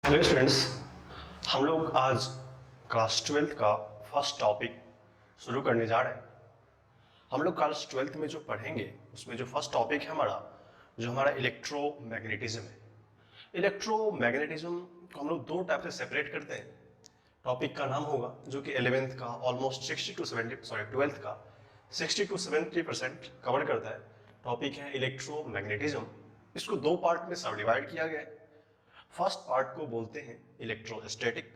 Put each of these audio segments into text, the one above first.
Hello students, हम लोग आज क्लास 12th का फर्स्ट टॉपिक शुरू करने जा रहे हैं। हम लोग क्लास 12th में जो पढ़ेंगे उसमें जो फर्स्ट टॉपिक है हमारा इलेक्ट्रोमैग्नेटिज्म है। इलेक्ट्रोमैग्नेटिज्म को हम लोग दो टाइप से सेपरेट करते हैं। टॉपिक का नाम होगा जो कि 11th का ऑलमोस्ट 12th का 60 to 70% कवर करता है। टॉपिक है इलेक्ट्रोमैग्नेटिज्म। इसको दो पार्ट में सब डिवाइड किया गया है। फर्स्ट पार्ट को बोलते हैं इलेक्ट्रोस्टैटिक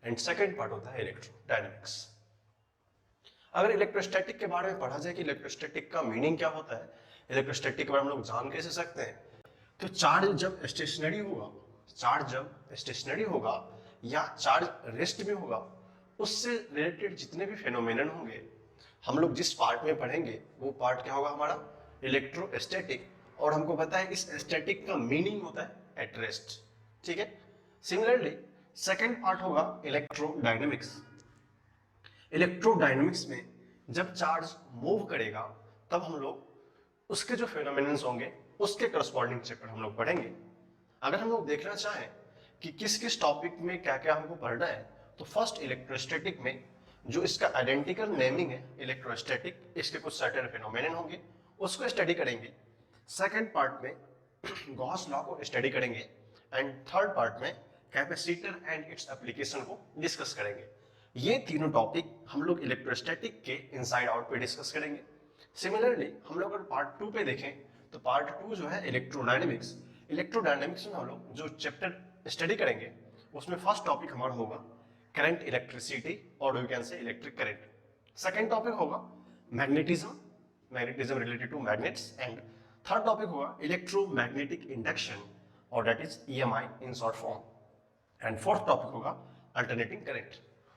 एंड सेकंड पार्ट होता है इलेक्ट्रोडायनेमिक्स। अगर इलेक्ट्रोस्टैटिक के बारे में पढ़ा जाए कि इलेक्ट्रोस्टैटिक का मीनिंग क्या होता है, इलेक्ट्रोस्टैटिक के बारे में हम लोग जान कैसे सकते हैं, तो चार्ज जब स्टेशनरी होगा या चार्ज रेस्ट में होगा, उससे रिलेटेड जितने भी फेनोमेनन होंगे हम लोग जिस पार्ट में पढ़ेंगे वो पार्ट क्या होगा हमारा इलेक्ट्रोस्टैटिक। और हमको पता है इस स्टैटिक का मीनिंग होता है एट रेस्ट। ठीक है। सिमिलरली सेकेंड पार्ट होगा इलेक्ट्रोडायनेमिक्स। इलेक्ट्रोडायनेमिक्स में जब चार्ज मूव करेगा तब हम लोग उसके जो फेनोमेनन्स होंगे उसके करस्पॉन्डिंग चैप्टर हम लोग पढ़ेंगे। अगर हम लोग देखना चाहें कि किस किस टॉपिक में क्या क्या हमको पढ़ना है, तो फर्स्ट इलेक्ट्रोस्टैटिक में जो इसका आइडेंटिकल नेमिंग है इलेक्ट्रोस्टैटिक, इसके कुछ सर्टेन फेनोमेनन होंगे उसको स्टडी करेंगे। सेकेंड पार्ट में गॉस लॉ को स्टडी करेंगे एंड थर्ड पार्ट में कैपेसिटर एंड इट्स एप्लीकेशन को डिस्कस करेंगे। ये तीनों टॉपिक हम लोग इलेक्ट्रोस्टैटिक के इनसाइड आउट पे डिस्कस करेंगे। सिमिलरली हम लोग अगर पार्ट 2 पे देखें तो पार्ट 2 जो है इलेक्ट्रोडायनेमिक्स में हम लोग जो चैप्टर स्टडी करेंगे उसमें फर्स्ट टॉपिक हमारा होगा करंट इलेक्ट्रिसिटी और you can say electric current. Second topic होगा magnetism related to magnets and third topic होगा इलेक्ट्रोमैग्नेटिक इंडक्शन और that is EMI in short form and fourth topic होगा alternating current.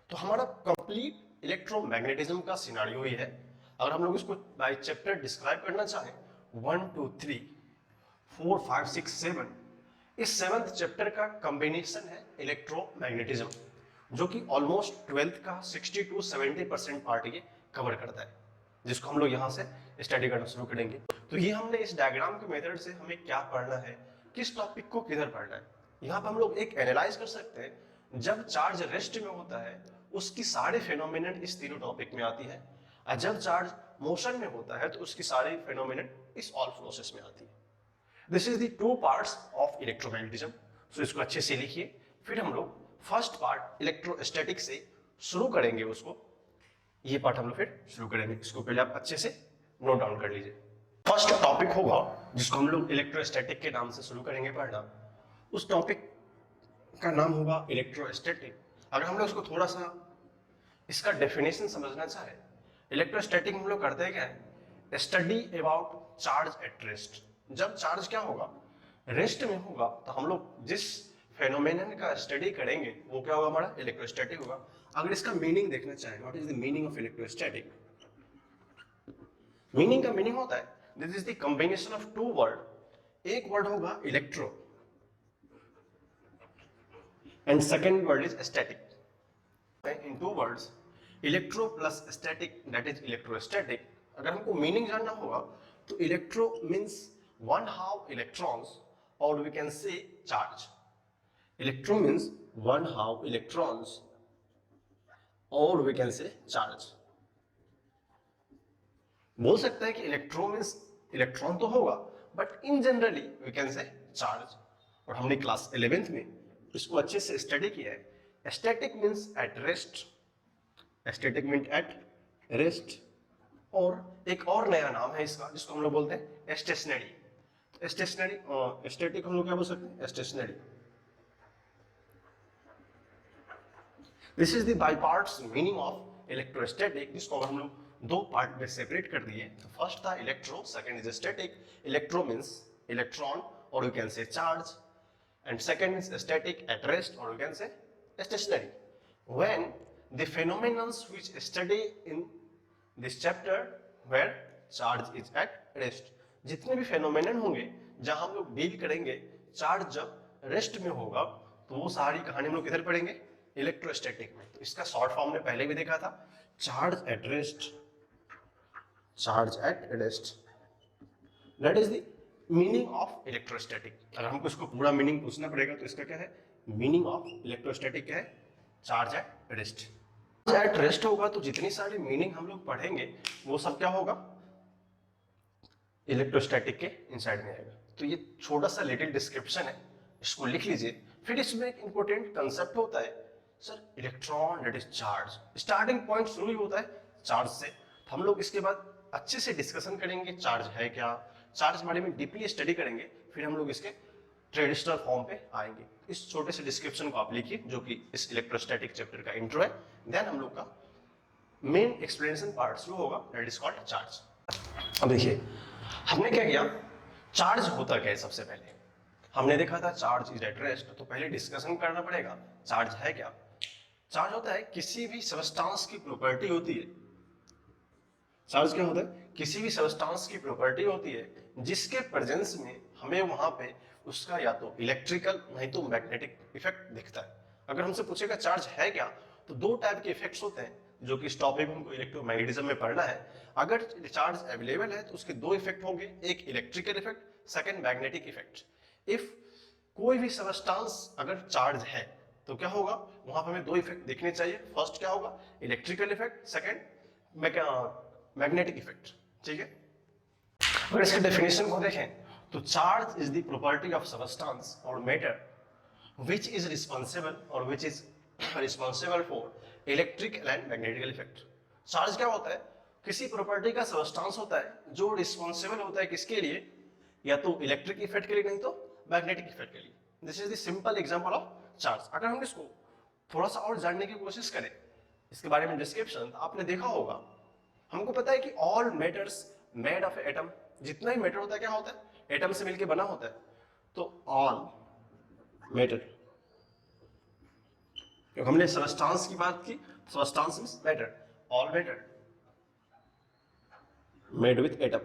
तो हमारा complete electromagnetism का scenario ही है। अगर हम लोग इसको बाय चैप्टर डिस्क्राइब करना चाहें 1 2 3 4 5 6 7, इस 7th चैप्टर का कॉम्बिनेशन है इलेक्ट्रोमैग्नेटिज्म, जो कि ऑलमोस्ट 12th का 60 to 70% पार्ट ये कवर करता है, जिसको हम लोग यहाँ से स्टडी करना शुरू करेंगे। तो ये हमने इस डायग्राम के मेथड से हमें क्या पढ़ना है, किस टॉपिक को किधर पढ़ना है, यहाँ पर हम लोग एक एनालाइज कर सकते हैं। जब चार्ज रेस्ट में होता है उसकी सारे फेनोमेनन इस तीनों टॉपिक में आती है, और जब चार्ज मोशन में होता है तो उसकी सारी फेनोमेनन इस ऑल प्रोसेस में आती है। This is the two parts of electromagnetism. So इसको अच्छे से लिखिए, फिर हम लोग फर्स्ट पार्ट इलेक्ट्रोस्टैटिक से शुरू करेंगे। उसको ये पार्ट हम लोग फिर शुरू करेंगे। इसको पहले आप अच्छे से नोट डाउन कर लीजिए। फर्स्ट टॉपिक होगा जिसको हम लोग इलेक्ट्रोस्टैटिक के नाम से शुरू करेंगे पढ़ना, उस टॉपिक का नाम होगा इलेक्ट्रोस्टैटिक। अगर हम लोग इसको थोड़ा सा इसका डेफिनेशन समझना चाहे, इलेक्ट्रोस्टैटिक हम लोग करते हैं क्या है, study about charge at rest. जब चार्ज क्या होगा, रेस्ट में होगा, तो हम लोग जिस फेनोमेनन का स्टडी करेंगे वो क्या होगा, हमारा इलेक्ट्रोस्टैटिक होगा। अगर इसका मीनिंग देखना चाहे, what is the meaning of electrostatic, meaning का मीनिंग होता है this is the combination of two word. एक वर्ड होगा electro and second word is static. In two words electro plus static that is electrostatic. अगर हमको meaning जानना होगा तो electro means one how electrons और we can say charge. Electro means one how electrons और we can say charge. बोल सकते हैं कि इलेक्ट्रो मीन्स इलेक्ट्रॉन तो होगा, but in generally we can say charge. और हमने क्लास 11th में इसको अच्छे से स्टडी किया है। Static means at rest, static means eight rest. और एक और नया नाम है इसका जिसको हम लोग बोलते हैं स्टेशनरी। स्टेशनरी स्टैटिक हम लोग क्या बोल सकते हैं, stationary. This is the by parts meaning of electrostatic, जिसको हम लोग दो पार्ट में सेपरेट कर दिए। तो फर्स्ट था electro, second is static. Electro means electron और you can say charge, and second is static at rest और you can say stationary. When the phenomenons which study in this chapter where charge is at rest, जितने भी phenomenon होंगे जहां हम लोग deal करेंगे charge जब रेस्ट में होगा, तो वो सारी कहानी हम लोग किधर पढ़ेंगे, इलेक्ट्रोस्टैटिक में। तो इसका शॉर्ट फॉर्म ने पहले भी देखा था, charge at rest, charge at rest, that is the meaning of electrostatic. अगर हमको इसको पूरा मीनिंग पूछना पड़ेगा तो इसका क्या है, मीनिंग ऑफ इलेक्ट्रोस्टैटिक क्या है? Charge at rest. Charge at rest होगा तो जितनी सारी मीनिंग हम लोग पढ़ेंगे वो सब क्या होगा? इलेक्ट्रोस्टैटिक के इनसाइड में आएगा। तो ये छोटा सा लिटिल डिस्क्रिप्शन है, इसको लिख लीजिए। फिर इसमें एक इंपॉर्टेंट कंसेप्ट होता है sir, electron that is charge. Starting point शुरू ही होता है चार्ज से। तो हम लोग इसके बाद अच्छे से डिस्कशन करेंगे चार्ज है क्या, चार्ज बारे में डीपली स्टडी करेंगे, फिर हम लोग इसके ट्रेडिशनल फॉर्म पे आएंगे। इस छोटे से डिस्क्रिप्शन को आप लिखिए जो कि इस इलेक्ट्रोस्टैटिक चैप्टर का इंट्रो है। देन हम लोग का मेन एक्सप्लेनेशन पार्ट शुरू होगा, दैट इज कॉल्ड चार्ज। अब देखिए हमने क्या किया, चार्ज होता क्या है? सबसे पहले हमने देखा था चार्ज इज एट रेस्ट, तो पहले डिस्कशन करना पड़ेगा चार्ज है क्या। चार्ज होता है किसी भी सबस्टांस की प्रॉपर्टी होती है। चार्ज क्या होता है? किसी भी सबस्टांस की प्रॉपर्टी होती है जिसके प्रेजेंस में हमें वहां पे उसका या तो इलेक्ट्रिकल नहीं तो मैग्नेटिक इफेक्ट दिखता है। अगर हमसे पूछेगा चार्ज है क्या, तो दो टाइप के इफेक्ट्स होते हैं जो कि इस टॉपिक में हमको इलेक्ट्रोमैग्नेटिज्म में पढ़ना है। अगर चार्ज अवेलेबल है तो उसके दो इफेक्ट होंगे, एक electrical effect, second magnetic effect. If कोई भी सबस्टांस अगर चार्ज है तो क्या होगा, वहां पर हमें दो इफेक्ट देखने चाहिए। फर्स्ट क्या होगा? Electrical effect, second magnetic effect. ठीक है, अगर इसके डेफिनेशन को देखें तो charge is the property of substance और matter which is responsible for electrical and magnetical effect. Charge क्या होता है? किसी प्रॉपर्टी का सबस्टांस होता है जो रिस्पॉन्सिबल होता है किसके लिए? या तो इलेक्ट्रिक इफेक्ट के लिए नहीं तो मैग्नेटिक इफेक्ट के लिए। This is the simple example of charge. अगर हम इसको थोड़ा सा और जानने की कोशिश करें इसके बारे में डिस्क्रिप्शन, तो आपने देखा होगा, हमको पता है कि all matters made of atom, जितना ही मैटर होता है क्या होता है? एटम से मिलकर बना होता है। तो ऑल मैटर, क्योंकि हमने सबस्टांस की बात की, substance means matter, all matter made with atom.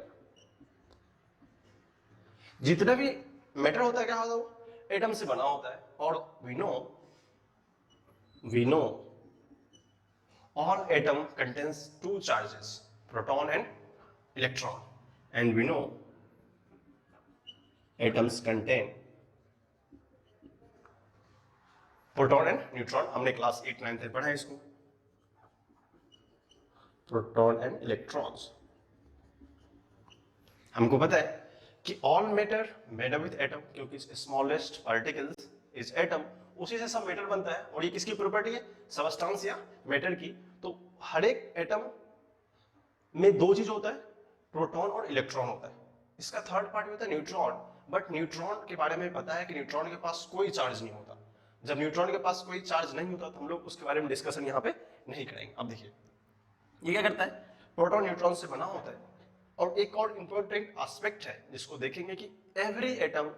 जितना भी मैटर होता है क्या होता है? वो एटम से बना होता है। और we know all atom contains two charges, proton and electron, and we know atoms contain proton and neutron। हमने क्लास 8 9 में पढ़ा है इसको, proton and electrons। हमको पता है कि all matter made up with atom, क्योंकि smallest particles is atom, उसी से सब मैटर बनता है। और ये किसकी प्रॉपर्टी है? सबस्टांस या मैटर की। तो हर एक एटम में दो चीज होता है, प्रोटॉन और इलेक्ट्रॉन होता है। इसका थर्ड पार्ट होता है न्यूट्रॉन। बट न्यूट्रॉन के बारे में पता है कि न्यूट्रॉन के पास कोई चार्ज नहीं होता। जब न्यूट्रॉन के पास कोई चार्ज नहीं होता तो हम लोग उसके बारे में डिस्कशन यहाँ पे नहीं करेंगे। अब देखिए ये क्या करता है, प्रोटॉन न्यूट्रॉन से बना होता है। और एक और इंपॉर्टेंट एस्पेक्ट है जिसको देखेंगे कि every atom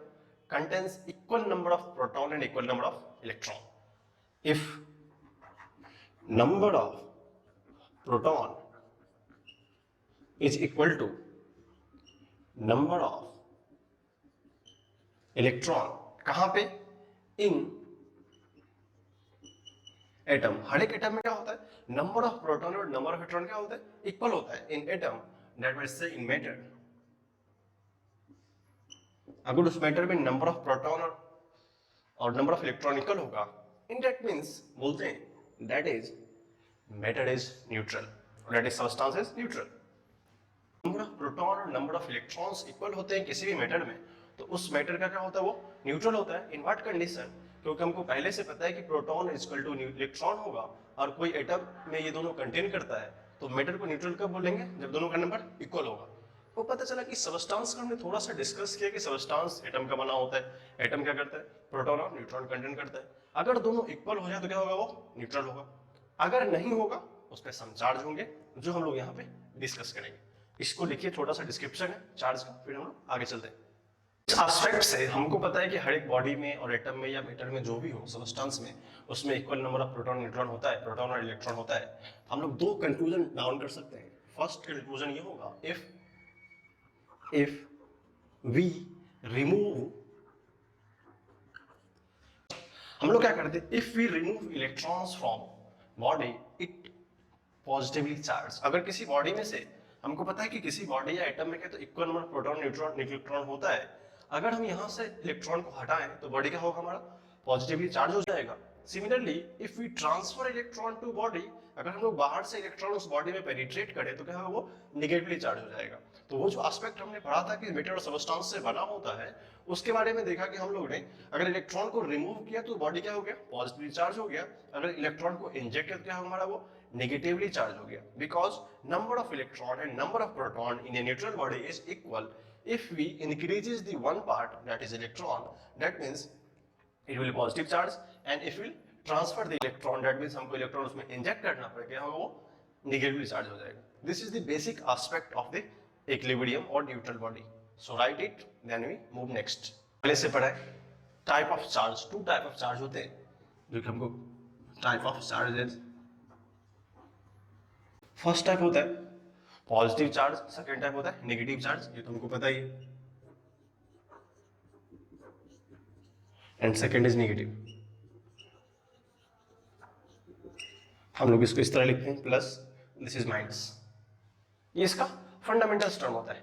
contains equal number of proton and equal number of electron. If number of proton is equal to number of electron, कहां पे? इन एटम। हर एक एटम में क्या होता है? नंबर ऑफ प्रोटॉन और नंबर ऑफ इलेक्ट्रॉन क्या होता है? इक्वल होता है इन एटम, दैट मींस से इन मैटर। अगर उस मैटर में नंबर ऑफ प्रोटॉन और नंबर ऑफ इलेक्ट्रॉन इक्वल होगा, इन दैट मींस बोलते हैं that is matter is neutral, that is substance is neutral. Number of proton और नंबर ऑफ इलेक्ट्रॉन्स इक्वल होते हैं किसी भी मैटर में, तो उस मैटर का क्या होता है? वो न्यूट्रल होता है। In what condition? क्योंकि हमको पहले से पता है कि proton is equal two electron होगा, और कोई एटम में ये दोनों कंटेन करता है, तो मैटर को न्यूट्रल कब बोलेंगे? जब दोनों का नंबर इक्वल होगा। वो पता चला कि सबस्टांस का हमने थोड़ा सा डिस्कस किया कि सबस्टांस एटम का बना होता है। एटम क्या करता है? प्रोटॉन और न्यूट्रॉन कंटेन करता है। अगर दोनों इक्वल हो जाए तो क्या होगा? वो न्यूट्रल होगा। अगर नहीं होगा उस पर सम चार्ज होंगे, जो हम लोग यहाँ पे डिस्कस करेंगे। इसको लिखिए, छोटा सा डिस्क्रिप्शन है चार्ज का, फिर हम लोग आगे चलते हैं। इस एस्पेक्ट से हमको पता है कि हर एक बॉडी में और एटम में या मैटर में जो भी हो सबस्टेंस में, उसमें equal number of proton neutron होता है, प्रोटॉन और इलेक्ट्रॉन होता है। हम लोग दो कंक्लूजन डाउन कर सकते हैं। फर्स्ट कंक्लूजन ये होगा, if we remove, हम लोग क्या करते हैं? if we remove electrons from body it positively charged। अगर किसी बॉडी में से, हमको पता है कि किसी बॉडी या एटम में क्या तो equal number proton neutron electron होता है। अगर हम यहाँ से इलेक्ट्रॉन को हटाएं तो बॉडी क्या होगा? हमारा पॉजिटिवली चार्ज हो जाएगा। Similarly if we transfer electron to body, अगर हम लोग बाहर से इलेक्ट्रॉन उस बॉडी में पेनिट्रेट करें तो क्या होगा, वो निगेटिवली चार्ज हो जाएगा। तो वो जो एस्पेक्ट हमने पढ़ा था कि मैटर और सबस्टेंस से बना होता है, उसके बारे में देखा कि हम लोग ने अगर इलेक्ट्रॉन को रिमूव किया तो बॉडी क्या हो गया, पॉजिटिवली चार्ज हो गया। अगर इलेक्ट्रॉन को इंजेक्ट किया तो क्या होगा, हमारा वो नेगेटिवली चार्ज हो गया। Because number of electron and number of proton in a neutral body is equal. If we increases the one part, that is electron, that means it will be positive charge, and if we transfer the electron, that means हमको electron उसमें inject करना पड़ेगा, वो negatively charge हो जाएगा। This is the basic aspect of the equilibrium और neutral body. So write it, then we move next. पहले से पढ़ा है type of charge. Two type of charge होते हैं जो कि हमको type of charges, first type होता है पॉजिटिव चार्ज, सेकेंड टाइप होता है नेगेटिव चार्ज, ये तुमको पता ही है। And second is negative. हम लोग इसको इस तरह लिखते हैं प्लस, दिस इज माइनस। ये इसका फंडामेंटल टर्म होता है,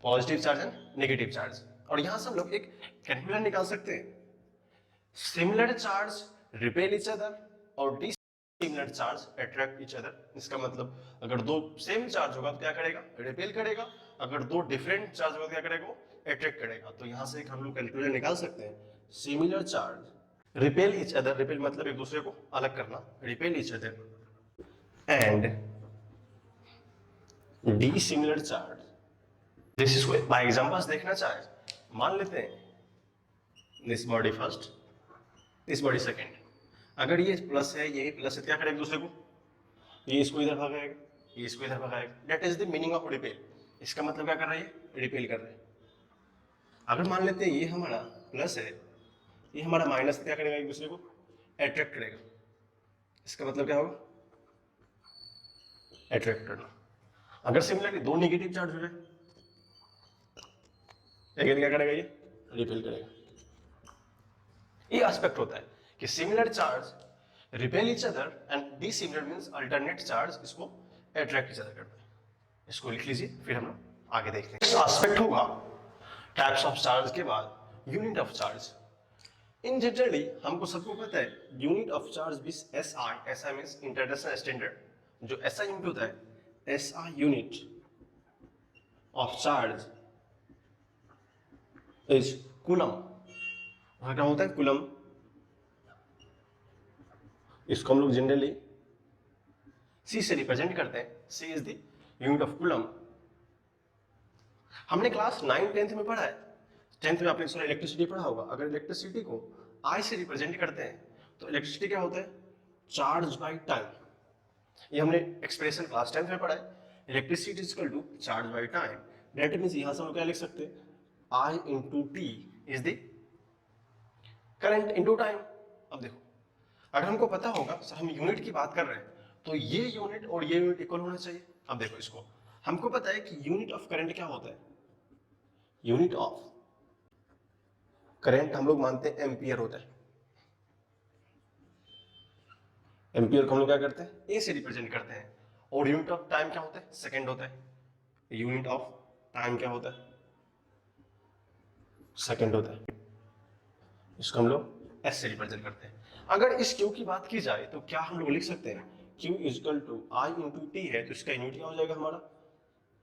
positive charge and negative charge. और यहां से हम लोग एक कैलकुलेटर निकाल सकते हैं। Similar charge repel each other और dissimilar charge attract each other. इसका मतलब अगर दो सेम चार्ज होगा तो क्या करेगा, रिपेल करेगा। अगर दो डिफरेंट चार्ज होगा तो क्या करेगा, वो अट्रैक्ट करेगा। तो यहां से एक हम लोग कैलकुलेटर निकाल सकते हैं। Similar charge repel each other, repel मतलब एक दूसरे को अलग करना, repel each other, and D similar charge. This is by examples देखना चाहे, मान लेते हैं this body first, this body second. अगर ये प्लस है, ये प्लस है, क्या करेगा दूसरे को, ये इसको इधर भगाएगा, ये इसको इधर भगाएगा। That is the meaning of repel. इसका मतलब क्या कर रहा है, रिपेल कर रहा है। अगर मान लेते हैं ये हमारा प्लस है, ये हमारा माइनस, क्या करेगा, एक दूसरे को अट्रैक्ट करेगा। इसका मतलब क्या होगा, अट्रैक्ट करना। अगर सिमिलरली दो नेगेटिव चार्ज हो जाए, क्या करेगा, ये रिपेल करेगा। ये एस्पेक्ट होता है कि similar charge repel each other and dissimilar means alternate charge इसको अट्रैक्ट ईच अदर करते हैं। इसको लिख लीजिए, फिर हम लोग आगे देखते हैं। एस्पेक्ट होगा टाइप्स ऑफ चार्ज के बाद unit of charge. In generally हमको सबको पता है यूनिट ऑफ चार्ज भी SI, SI means international standard. जो एसआई यूनिट होता है, SI unit of charge is coulomb. क्या होता है, कूलम। इसको हम लोग जनरली C से रिप्रेजेंट करते हैं। C is the unit of coulomb. हमने क्लास 9 10th में पढ़ा है। 10th में आपने इलेक्ट्रिसिटी पढ़ा होगा। अगर इलेक्ट्रिसिटी को I से रिप्रेजेंट करते हैं तो इलेक्ट्रिसिटी क्या होता है, चार्ज बाय टाइम। ये हमने एक्सप्रेशन क्लास 10th में पढ़ा है। Electricity is equal to charge by time. That means यहां से हम क्या लिख सकते हैं, I into T is the current into time. अब देखो, अगर हमको पता होगा सर हम यूनिट की बात कर रहे हैं तो ये यूनिट और ये यूनिट इक्वल होना चाहिए। अब देखो, इसको हमको पता है कि यूनिट ऑफ करंट क्या होता है, यूनिट ऑफ करंट हम लोग मानते हैं एम्पियर होता है। एम्पियर को हम लोग क्या करते हैं, ए से रिप्रेजेंट करते हैं। और यूनिट ऑफ टाइम क्या होता है, सेकेंड होता है। यूनिट ऑफ टाइम क्या होता है, सेकेंड होता है। इसको हम लोग एस से रिप्रेजेंट करते हैं। अगर इस क्यू की बात की जाए तो क्या हम लोग लिख सकते हैं, Q is equal to I into T है, तो इसका यूनिट क्या हो जाएगा हमारा,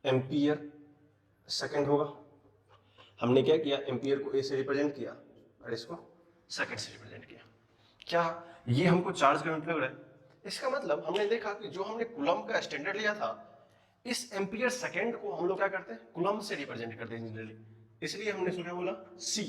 एम्पियर सेकेंड होगा। हमने क्या किया, एम्पियर को ए से रिप्रेजेंट किया और इसको सेकेंड से रिप्रेजेंट किया। क्या ये हमको चार्ज का यूनिट लग रहा है? इसका मतलब हमने देखा कि जो हमने कूलम का स्टैंडर्ड लिया था, इस एम्पियर सेकेंड को हम लोग क्या करते हैं, कूलम से रिप्रेजेंट करते हैं जनरली। इसलिए हमने इसको क्या बोला, C.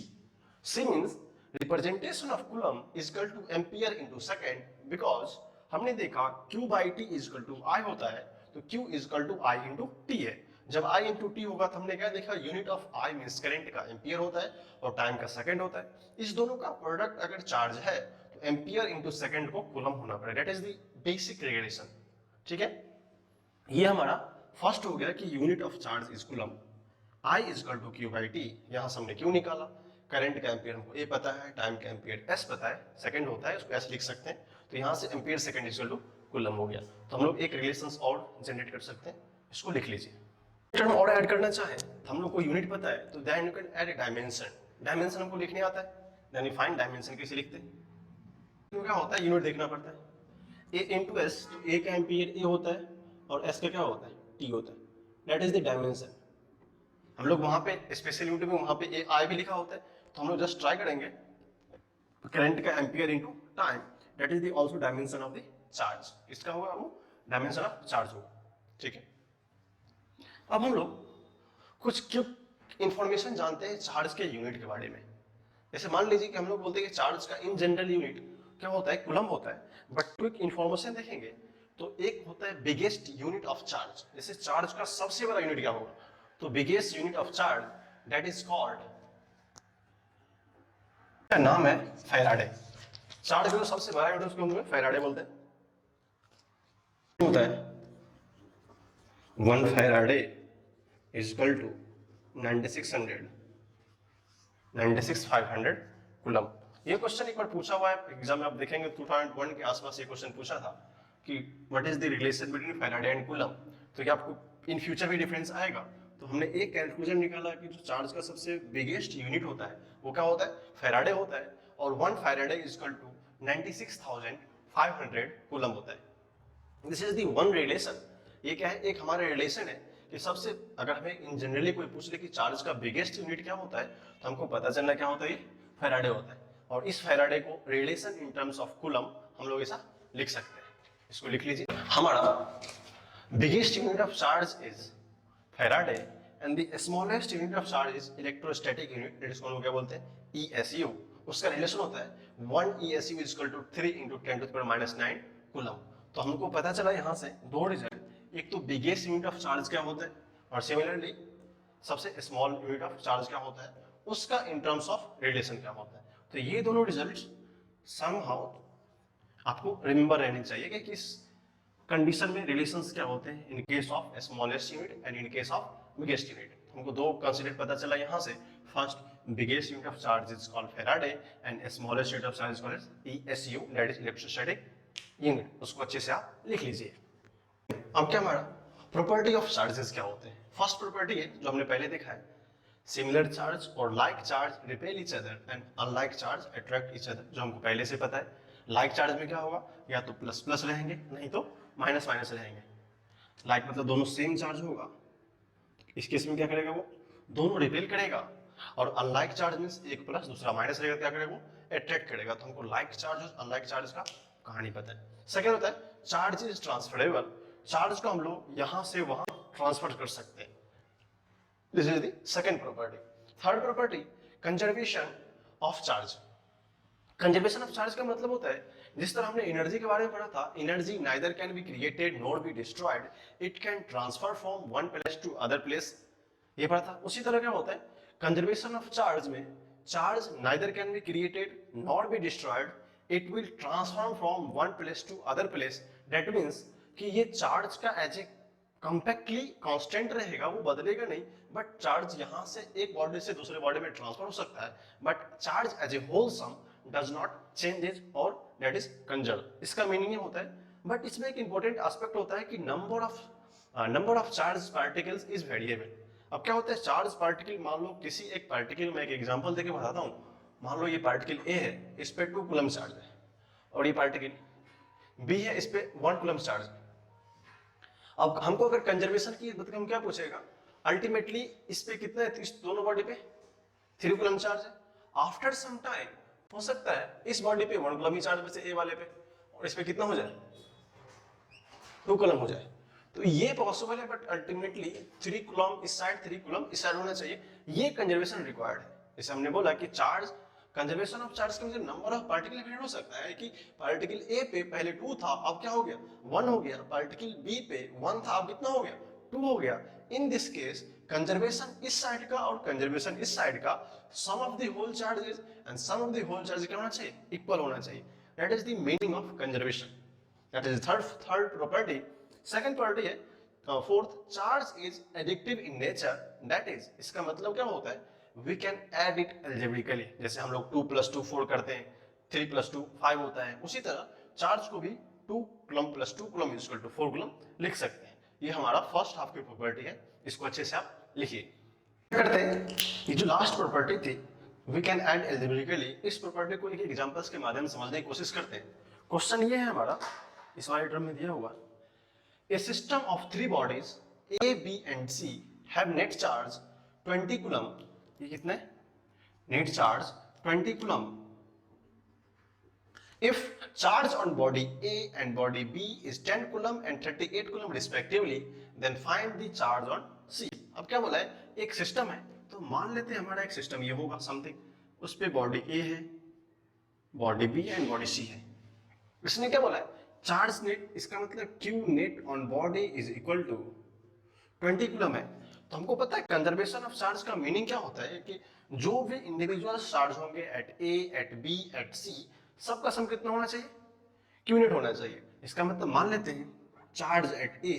C means representation of coulomb is equal to ampere into second, because हमने देखा Q by T is equal to I होता है, तो Q is equal to I into T है। जब I इंटू टी होगा तो हमने क्या देखा, unit of I means current का एम्पियर होता है और टाइम का सेकंड होता है। इस दोनों का प्रोडक्ट अगर चार्ज है तो एम्पियर इंटू सेकंड को कूलम होना पड़ेगा। That is the basic relation. ठीक है, ये हमारा फर्स्ट हो गया कि unit of charge is coulomb. I is equal to Q by T, यहां से हमने Q निकाला। करंट का एम्पियर हमको ए पता है, टाइम का एम्पियर एस पता है, सेकंड होता है, उसको एस लिख सकते हैं। तो यहाँ से ampere second equal to coulomb हो गया। तो हम लोग एक रिलेशंस और जनरेट कर सकते हैं, इसको लिख लीजिए। टर्म और ऐड करना चाहे तो हम लोग को यूनिट पता है, तो then you can add a dimension. Dimension हमको लिखने आता है, देन वी फाइंड डायमेंशन कैसे लिखते हैं। तो क्या होता है, यूनिट देखना पड़ता है। ए इंटू एस, तो ए का एम्पियर ए होता है और एस का क्या होता है, टी होता है। That is the dimension. हम लोग वहां पे स्पेशल यूनिट में वहां पे ए आई भी लिखा होता है, तो हम लोग जस्ट ट्राई करेंगे करंट का ampere into time, that is the also dimension of the charge. इसका होगा वो डायमेंशन ऑफ चार्ज होगा, ठीक है। अब हम लोग कुछ क्विक इंफॉर्मेशन जानते हैं चार्ज के यूनिट के बारे में। जैसे मान लीजिए कि हम लोग बोलते हैं कि चार्ज का इन जनरल यूनिट क्या होता है, कूलम होता है, बट क्विक इंफॉर्मेशन देखेंगे तो एक होता है बिगेस्ट यूनिट ऑफ चार्ज। जैसे चार्ज का सबसे बड़ा यूनिट क्या होगा, तो biggest unit of charge that is called, का नाम है फैराडे। चार्ज का जो सबसे बड़ा यूनिट उसको हम लोग फैराडे बोलते हैं। होता है 1 faraday is equal to 96,500 coulomb. ये क्वेश्चन एक बार पूछा हुआ है एग्जाम में, आप देखेंगे 2001 के आसपास ये क्वेश्चन पूछा था कि what is the relation between Faraday and coulomb. तो क्या आपको इन फ्यूचर भी डिफरेंस आएगा। तो हमने एक कैलकुलेशन निकाला कि जो चार्ज का सबसे बिगेस्ट यूनिट होता है वो क्या होता है, फैराडे होता है, और 1 faraday is equal to 96,500 coulomb होता है। This is the one relation. ये क्या है, एक हमारा रिलेशन है कि सबसे, अगर हमें इन जनरली कोई पूछ ले कि चार्ज का बिगेस्ट यूनिट क्या होता है, तो हमको पता चलना क्या होता है, ये फैराडे होता है। और इस फैराडे को relation in terms of coulomb हम लोग ऐसा लिख सकते हैं। इसको लिख लीजिए, हमारा biggest unit of charge is Faraday and the smallest unit of charge is electrostatic unit, इसको हम लोग क्या बोलते हैं, ESU। उसका रिलेशन होता है 1 ESU is equal to 3 × 10⁻⁹ coulomb. तो हमको पता चला यहाँ से दो रिजल्ट, एक तो बिगेस्ट यूनिट ऑफ चार्ज क्या होता है, और सिमिलरली सबसे स्मॉल यूनिट ऑफ चार्ज क्या होता है, उसका इन टर्म्स ऑफ रिलेशन क्या होता है। तो ये दोनों रिजल्ट्स समहाउ आपको रिमेंबर रहनी चाहिए कि किस कंडीशन में रिलेशंस क्या होते हैं in case of smallest unit and in case of biggest unit. हमको दो कंसीडर पता चला यहाँ से, first biggest unit of charge is called Faraday and smallest unit of charge is called ESU, that is electrostatic unit. उसको अच्छे से आप लिख लीजिए। अब क्या हमारा प्रॉपर्टी ऑफ चार्जेस क्या होते हैं। फर्स्ट प्रॉपर्टी है जो हमने पहले देखा है, सिमिलर चार्ज और like charge repel each other and unlike charge attract each other, जो हमको पहले से पता है। लाइक चार्ज में क्या होगा, या तो प्लस प्लस रहेंगे नहीं तो माइनस माइनस रहेंगे। लाइक मतलब दोनों सेम चार्ज होगा, इस केस में क्या करेगा, वो दोनों रिपेल करेगा। और अनलाइक चार्ज मींस एक प्लस दूसरा माइनस रहेगा, क्या करेगा, वो अट्रैक्ट करेगा। तो हमको लाइक चार्ज और अनलाइक चार्ज का कहानी पता है। सेकेंड होता है चार्ज इज ट्रांसफरेबल, चार्ज को हम लोग यहां से वहां ट्रांसफर कर सकते हैं। This is the second property. Third property conservation of charge. Conservation of charge का मतलब होता है, जिस तरह हमने एनर्जी के बारे में पढ़ा था, energy neither can be created nor be destroyed, it can transfer from one place to other place, ये पढ़ा था। उसी तरह क्या होता है कंजर्वेशन ऑफ चार्ज में, charge neither can be created nor be destroyed, it will transform from one place to other place. That means कि ये चार्ज का एज ए कॉम्पैक्टली कांस्टेंट रहेगा, वो बदलेगा नहीं, बट चार्ज यहां से एक बॉडी से दूसरे बॉडी में ट्रांसफर हो सकता है, but charge as a whole sum does not changes और दैट इज कंजर्व। इसका मीनिंग ये होता है, बट इसमें एक इंपॉर्टेंट एस्पेक्ट होता है कि number of charge particles is variable. अब क्या होता है, चार्ज पार्टिकल, मान लो किसी एक पार्टिकल में, एक एग्जांपल देके बताता हूँ, मान लो ये पार्टिकल ए है, इस पे 2 कूलम चार्ज है, और ये पार्टिकल बी है, इस पे 1 कूलम चार्ज है। अब हमको अगर कंजर्वेशन की मतलब हम क्या पूछेगा, अल्टीमेटली इस पे कितना है, इस दोनों बॉडी पे 3 कूलम चार्ज है। आफ्टर सम टाइम हो सकता है इस बॉडी पे 1 कूलम ही चार्ज बचे ए वाले पे, और इस पे कितना हो जाए, 2 कूलम हो जाए। तो ये पॉसिबल है, बट अल्टीमेटली 3 कूलम इस साइड 3 कूलम इस साइड होना चाहिए। ये कंजर्वेशन रिक्वायर्ड है। जैसे हमने बोला कि चार्ज, कंजर्वेशन ऑफ चार्ज का मतलब नंबर ऑफ पार्टिकल वेरिएट हो सकता है कि पार्टिकल ए पे पहले 2 था, अब क्या हो गया, 1 हो गया। पार्टिकल बी पे 1 था, अब कितना हो गया, 2 हो गया। इन दिस केस कंजर्वेशन इस साइड का और कंजर्वेशन इस साइड का, sum of the whole charges and sum of the whole charge क्या होना चाहिए, इक्वल होना चाहिए। That is the meaning of conservation. That is third property. Second property है फोर्थ, चार्ज इज एडिक्टिव इन नेचर। दैट इज, इसका मतलब क्या होता है, we can add it algebraically. जैसे हम लोग 2 + 2 4 करते हैं, 3 + 2 5 होता है, उसी तरह चार्ज को भी 2 coulomb + 2 coulomb is equal to 4 coulomb लिख सकते हैं। ये हमारा फर्स्ट हाफ की प्रॉपर्टी है, इसको अच्छे से आप लिखिए। करते हैं, ये जो लास्ट प्रॉपर्टी थी वी कैन ऐड एल्जेब्रिकली। इस प्रॉपर्टी को एक एग्जांपल्स के माध्यम से समझने की कोशिश करते हैं। क्वेश्चन ये है हमारा, इस वाले टर्म में दिया हुआ, a system of three bodies A B and C have net charge 20 coulomb. ये कितने? Net charge 20 coulomb. If charge on body A and body B is 10 coulomb and 38 coulomb respectively, then find the charge on C। अब क्या बोला है, एक system है, तो मान लेते हैं हमारा एक सिस्टम ये होगा समथिंग, उस पे बॉडी A है, body B and body C है। इसने क्या बोला है, चार्ज नेट, इसका मतलब Q net on body is equal to 20 coulomb है। तो हमको पता है कंजर्वेशन ऑफ चार्ज का मीनिंग क्या होता है कि जो भी इंडिविजुअल चार्ज होंगे at A, at B, at C, सबका सम कितना होना चाहिए? क्यू नेट होना चाहिए। इसका मतलब मान लेते हैं charge at A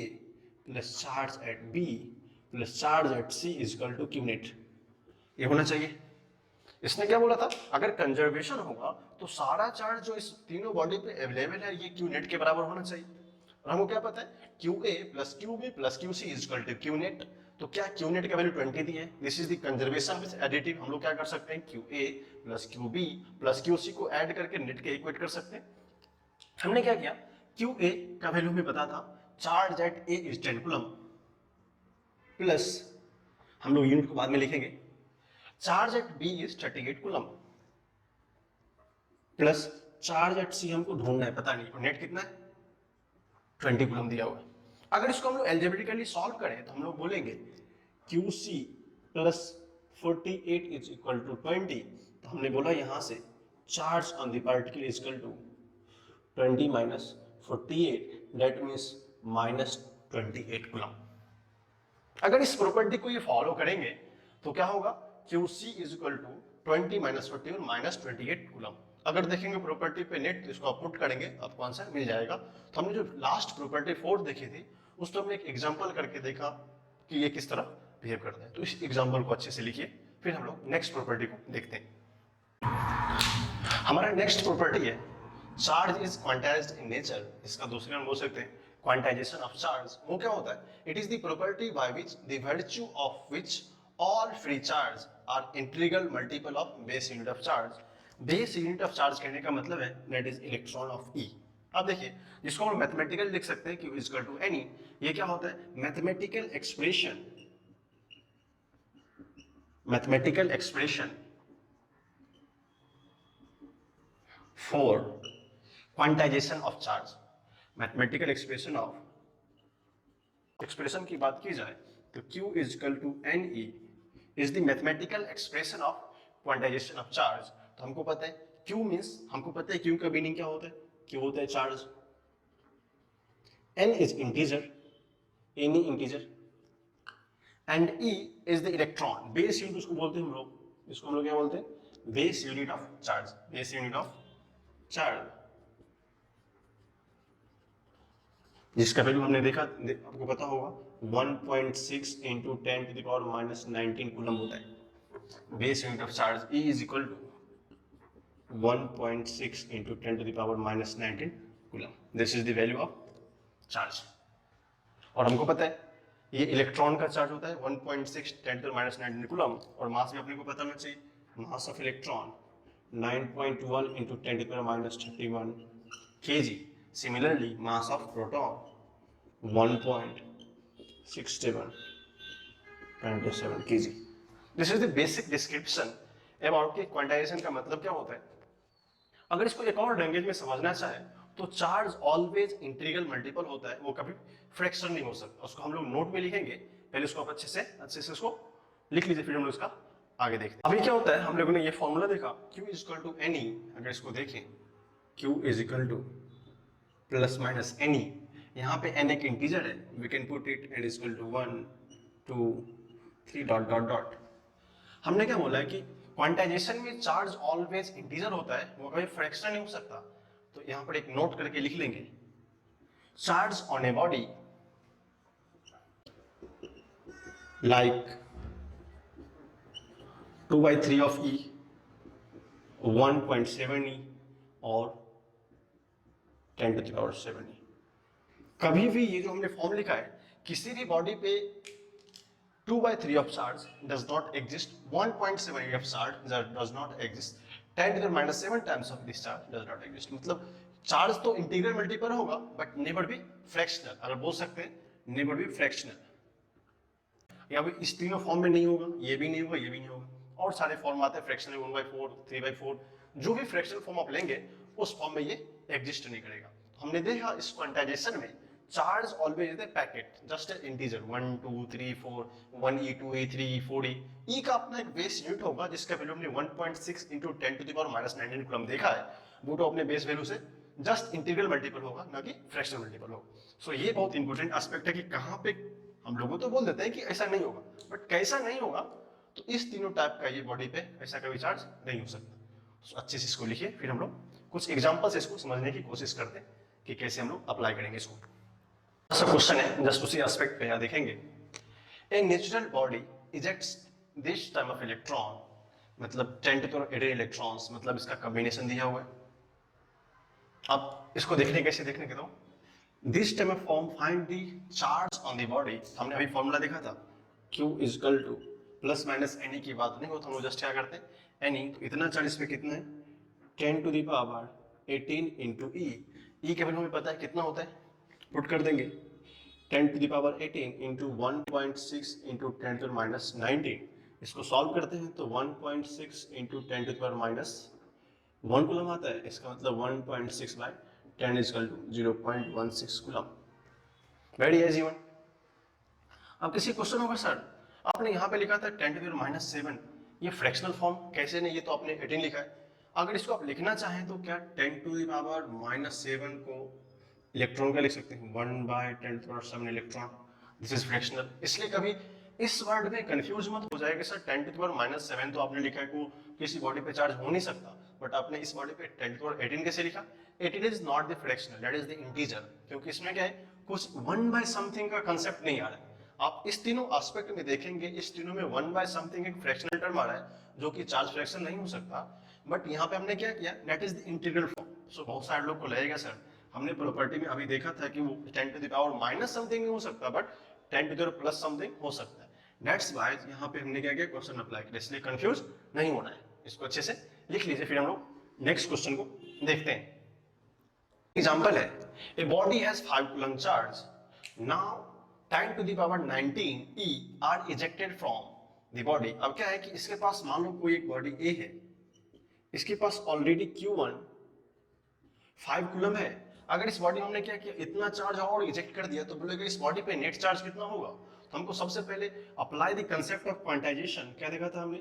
plus charge at B plus charge at C is equal to Q net, ये होना चाहिए। इसने क्या बोला था, अगर कंजर्वेशन होगा तो सारा चार्ज जो इस तीनों बॉडी पे अवेलेबल है ये क्यू नेट के बराबर होना चाहिए। और हमको क्या पता है, Q A plus Q B plus Q C is equal to Q net. तो क्या क्यू नेट का वैल्यू 20 दी है, this is the conservation with additive. हम लोग क्या कर सकते हैं, Q A plus Q B plus Q C को ऐड करके नेट के इक्वेट कर सकते हैं। हमने क्या किया, क्यू ए का वैल्यू हमें पता था, charge at A is 10 coulomb, plus हम लोग यूनिट को बाद में लिखेंगे, charge at B is 38 coulomb, plus charge at C हमको ढूंढना है, पता नहीं, और नेट कितना है 20 कूलम दिया हुआ है। अगर इसको हम लोग एल्जेब्रिकली सॉल्व करें तो हम लोग बोलेंगे Q C plus 48 is equal to 20। तो हमने बोला यहां से charge on the particle is equal to 20 minus 48, that means minus 28 coulomb. अगर इस प्रॉपर्टी को ये फॉलो करेंगे तो क्या होगा, Q C is equal to 20 minus 48 minus 28 coulomb. अगर देखेंगे प्रॉपर्टी पे नेट तो इसको आप पुट करेंगे, आपको आंसर मिल जाएगा। तो हमने जो लास्ट प्रॉपर्टी 4 देखी थी उस तो हमने एक एग्जांपल करके देखा कि ये किस तरह बिहेव करता है। तो इस एग्जांपल को अच्छे से लिखिए, फिर हम लोग नेक्स्ट प्रॉपर्टी को देखते हैं। हमारा नेक्स्ट प्रॉपर्टी है charge is quantized in nature. इसका दूसरे नाम बोल सकते हैं क्वांटाइजेशन ऑफ चार्ज। वो क्या होता है, it is the property by which the virtue of which all free charge are integral multiple of base unit of charge. Base unit of charge कहने का मतलब है that is electron of e. अब देखिए, जिसको हम मैथमेटिकल लिख सकते हैं Q is equal to n e. ये क्या होता है, mathematical expression, mathematical expression for quantization of charge. Mathematical expression of, expression की बात की जाए तो Q is equal to n e is the mathematical expression of quantization of charge. तो हमको पता है Q मीन्स, हमको पता है Q का मीनिंग क्या होता है, Q होता है charge, N is integer, any integer, and E is the electron. Base unit उसको बोलते हैं हम लोग, इसको हम लोग क्या बोलते हैं, base unit of charge, base unit of charge, जिसका वैल्यू हमने देखा, आपको पता होगा 1.6 into 10 to the power minus 19 coulomb होता है। Base unit of charge E is equal to 1.6 into 10 to the power minus 19 coulomb. This is the value of charge. और हमको पता है ये इलेक्ट्रॉन का चार्ज होता है 1.6 10 to minus 19 कूलम, और मास भी अपने को पता होना चाहिए, mass of electron 9.1 into 10 to the power minus 31 kg। Similarly mass of proton 1.67 kg। This is the basic description about कि क्वांटाइजेशन का मतलब क्या होता है। अगर इसको एक और लैंग्वेज में समझना चाहे तो चार्ज ऑलवेज इंटीग्रल मल्टीपल होता है, वो कभी फ्रैक्शन नहीं हो सकता। उसको हम लोग नोट में लिखेंगे, पहले उसको आप अच्छे से उसको लिख लीजिए, फिर हम लोग इसका आगे देखते हैं। अभी क्या होता है, हम लोगों ने ये फॉर्मूला देखा Q is equal to n e. अगर इसको देखें Q is equal to plus minus n e, यहाँ पे n एक इंटीजर है, we can put it and is equal to 1 2 3 dot dot dot. हमने क्या बोला है कि क्वांटाइजेशन में चार्ज ऑलवेज इंटीजर होता है, वो कभी फ्रैक्शन नहीं हो सकता। तो यहां पर एक नोट करके लिख लेंगे, charge on a body like 2/3 of E, 1.7 E और 10 to the power 7 E। कभी भी ये जो हमने फॉर्म लिखा है, किसी भी बॉडी पे 2/3 of charge does not exist, 1.7 of charge does not exist, 10 to the minus 7 times of this charge does not exist. मतलब चार्ज तो इंटीग्रल मल्टीपल होगा बट नेवर बी फ्रैक्शनल, अगर बोल सकते हैं नेवर बी फ्रैक्शनल, या भी इस तीनों फॉर्म में नहीं होगा, ये भी नहीं होगा, ये भी नहीं होगा, और सारे फॉर्म आते हैं फ्रैक्शनल 1/4 3/4, जो भी फ्रैक्शनल फॉर्म आप लेंगे उस फॉर्म में ये एग्जिस्ट नहीं करेगा। तो हमने देखा इस क्वांटाइजेशन में charge always is the packet, just an integer 1 2 3 4 1e 2e 3e 4e, ई का अपना एक बेस यूनिट होगा जिसका वैल्यू हमने 1.6 into 10 to the power minus 19 coulomb देखा है, वो तो अपने बेस वैल्यू से जस्ट इंटीग्रल मल्टीपल होगा ना कि फ्रैक्शनल मल्टीपल होगा। सो ये बहुत इंपॉर्टेंट एस्पेक्ट है कि कहाँ पे हम लोगों तो बोल देते हैं कि ऐसा नहीं होगा, बट कैसा नहीं होगा, तो इस तीनों टाइप का ये बॉडी पे ऐसा कभी चार्ज नहीं हो सकता। तो अच्छे से इसको लिखिए, फिर हम लोग कुछ एग्जांपल से इसको समझने की कोशिश करते हैं कि कैसे हम लोग अप्लाई करेंगे इसको। ऐसा क्वेश्चन है जस्ट उसी एस्पेक्ट पे यहाँ देखेंगे, a natural body ejects this time of electron, मतलब 10 to the power 18 इलेक्ट्रॉन्स, मतलब इसका कॉम्बिनेशन दिया हुआ है। अब इसको देखने कैसे देखने के दो, this time of form find the charge on the body, हमने अभी फॉर्मूला देखा था Q is equal to plus minus any की बात नहीं होता, हम लोग जस्ट क्या करते हैं एनी, तो इतना चार्ज इस पे कितना है 10 to the power 18 into E, E के वैल्यू हमें पता है कितना होता है, पुट कर देंगे 10 to the power 18 into 1.6 into 10 to the minus 19, इसको सॉल्व करते हैं तो 1.6 into 10 to the power minus 1 coulomb आता है, इसका मतलब 1.6 by 10 is equal to 0.16 coulomb, very easy one. अब किसी क्वेश्चन होगा सर आपने यहाँ पे लिखा था 10 to the minus 7, ये फ्रैक्शनल फॉर्म कैसे नहीं, ये तो आपने 18 लिखा है, अगर इसको आप लिखना चाहें तो क्या 10 to the power minus 7 को इलेक्ट्रॉन का लिख सकते हैं 1 by 10 to the power 7 electron, this is fractional. इसलिए कभी इस वर्ड में कंफ्यूज मत हो जाएगा sir 10 to the power minus 7 तो आपने लिखा है को किसी बॉडी पे चार्ज हो नहीं सकता, बट आपने इस बॉडी पे 10 to the power 18 कैसे लिखा, 18 is not the fractional, that is the integer, क्योंकि इसमें क्या है कुछ 1 by समथिंग का कंसेप्ट नहीं आ रहा है। आप इस तीनों एस्पेक्ट में देखेंगे, इस तीनों में 1 by समथिंग एक फ्रैक्शनल टर्म आ रहा है जो कि चार्ज फ्रैक्शन नहीं हो सकता, बट यहाँ पे हमने क्या किया that is the integral form. So बहुत सारे लोग को लगेगा सर हमने प्रॉपर्टी में अभी देखा था कि वो 10 to the power minus something नहीं हो सकता, but 10 to the power plus something हो सकता है, दैट्स व्हाई यहाँ पे हमने क्या किया क्वेश्चन अप्लाई किया, इसलिए कंफ्यूज नहीं होना है, इसको अच्छे से लिख लीजिए। फिर हम लोग नेक्स्ट क्वेश्चन को देखते हैं। एग्जांपल है a body has 5 coulomb charge, now 10 to the power 19 E are ejected from the body। अब क्या है कि इसके पास मान लो कोई एक बॉडी A है, इसके पास ऑलरेडी Q1 5 कूलम है, अगर इस बॉडी में हमने क्या किया इतना चार्ज और इजेक्ट कर दिया तो बोलेगा इस बॉडी पे नेट चार्ज कितना होगा, तो हमको सबसे पहले apply the concept of quantization, क्या देखा था हमने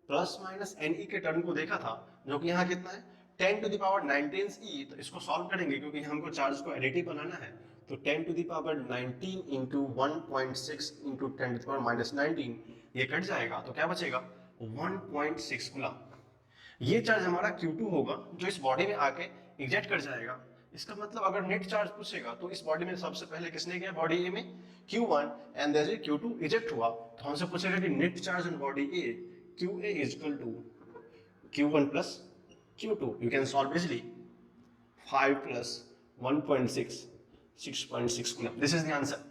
प्लस माइनस एन के टर्म को देखा था, जो कि यहाँ कितना है 10 to the power 19 E, तो इसको सॉल्व करेंगे क्योंकि हमको चार्ज को एडिटिव बनाना है, तो 10 to the power 19 into 1.6 into 10 to the power minus 19, ये कट जाएगा तो क्या बचेगा 1.6 कूलम। ये चार्ज हमारा Q2 होगा जो इस बॉडी में आके इजेक्ट कर जाएगा। इसका मतलब अगर नेट चार्ज पूछेगा तो इस बॉडी में सबसे पहले किसने किया बॉडी ए में Q1 and there is Q2 eject हुआ, तो हमसे पूछेगा कि net charge in body A QA is equal to Q1 plus Q2, you can solve easily 5 plus 1.6 6.6 coulomb, this is the answer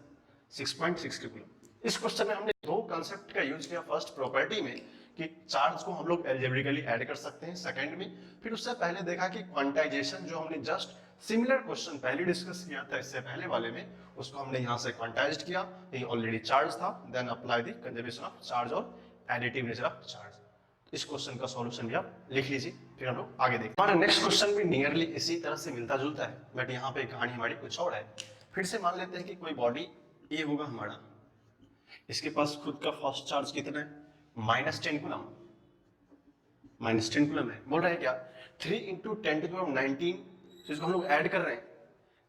6.6 coulomb. इस क्वेश्चन में हमने दो कांसेप्ट का यूज किया, फर्स्ट प्रॉपर्टी में कि चार्ज को हम लोग एल्जेब्रिकली ऐड कर सकते हैं, सेकंड में फिर उससे पहले देखा कि क्वांटाइजेशन जो हमने जस्ट सिमिलर क्वेश्चन पहले डिस्कस किया था इससे पहले वाले में, उसको हमने यहाँ से क्वांटाइज्ड किया, ये ऑलरेडी चार्ज था, then apply the conservation of charge और एडिटिव नेचर ऑफ चार्ज। इस क्वेश्चन का सॉल्यूशन भी आप लिख लीजिए, फिर हम लोग आगे देखते हैं। हमारा नेक्स्ट क्वेश्चन भी नियरली इसी तरह से मिलता जुलता है, बट यहाँ पे कहानी हमारी कुछ और है। फिर से मान लेते हैं कि कोई बॉडी ए होगा हमारा, इसके पास खुद का फर्स्ट चार्ज कितना है -10 कूलम, -10 कूलम है, बोल रहे हैं क्या 3 into 10 to the power 19, तो इसको हम लोग ऐड कर रहे हैं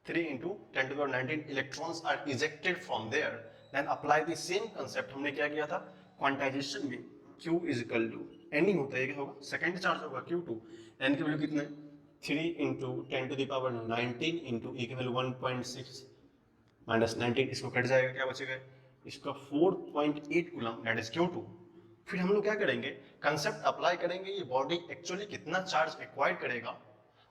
3 into 10 to the power 19 electrons are ejected from there, then apply the same concept हमने क्या किया था क्वांटाइजेशन में, Q is equal to n ही होता है, क्या होगा सेकंड चार्ज होगा Q2, एन की वैल्यू कितना है 3 into 10 to the power 19 into E की वैल्यू 1.6 माइनस 19, इसको कट जाएगा क्या बचेगा इसका 4.8 कूलम दैट इज Q2। फिर हम लोग क्या करेंगे कंसेप्ट अप्लाई करेंगे, ये बॉडी एक्चुअली कितना चार्ज एक्वायर करेगा।